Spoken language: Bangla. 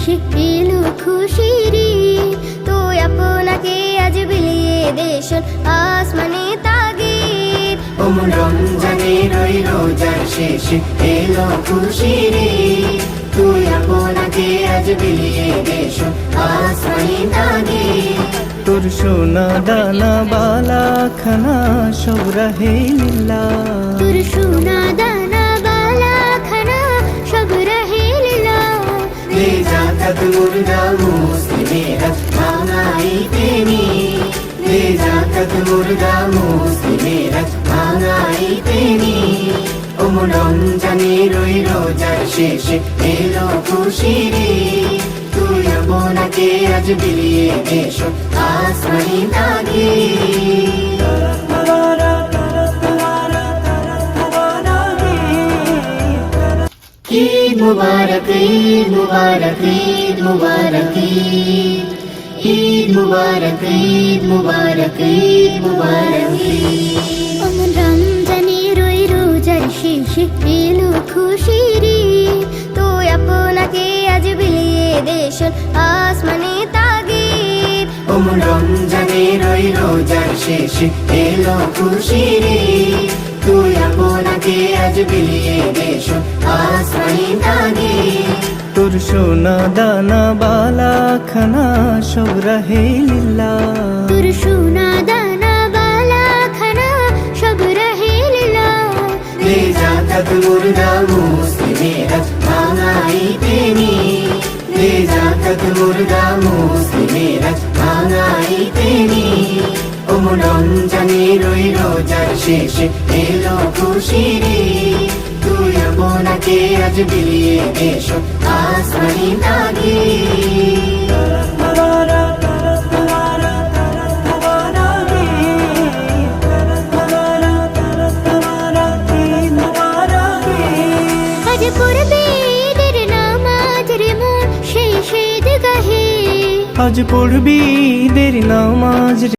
শেষে এলো খুশির ঈদ। তো আপনাকে আজ বিলিয়ে দেশ আসমানে তাগিদ। ওমন রমজানের ওই রোজার শেষে এলো খুশির ঈদ। তুই আপনাকে আজ বিলিয়ে দেশ আসমানে তাগিদ। তোর সোনা দানা বালা খানা সব রহে লীলা। তোর সোনা দানা বালা খানা সব রহে লীলা। দে জাকাত মুর্দা মুসলিমেরা ভাঙাইতে নি। দে জাকাত মুর্দা মুসলিমেরা ভাঙাইতে নি। ওমন রমজানের ওই রোজার শেষে এলো খুশির ঈদ। তুই আপনাকে আজ বিলিয়ে দেশ আসমানি তাগিদ। ঈদ মুবারক ঈদ মুবারক ঈদ মুবারক ঈদ। ঈদ মুবারক ঈদ মুবারক ঈদ মুবারক ঈদ। ওমন রমজানের ওই রোজার শেষে এলো খুশির ঈদ। তো আপনাকে আজ বিলিয়ে দেশ আসমানে তাগিদ। ওমন রমজানের ওই রোজার শেষে এলো খুশির ঈদ। তুই আপনাকে আজ বিলিয়ে দেশ আসমানি তাগিদ। তোর সোনা দানা বালা খানা সব রহে লীলা। তোর সোনা দানা বালা খানা সব রহে লীলা। দে জাকাত মুর্দা মুসলিমেরা ভাঙাইতে নি। দে জাকাত মুর্দা মুসলিমেরা ভাঙাইতে নি। ওমন রমজানের ওই রোজার শেষে এলো খুশির ঈদ। তুই আপনাকে আজ বিলিয়ে দেশ আসমানি তাগিদ। আজ পড়বে ঈদের নামাজ রে মন সেই ঈদগাহে। আজ পড়বি ঈদের নামাজ।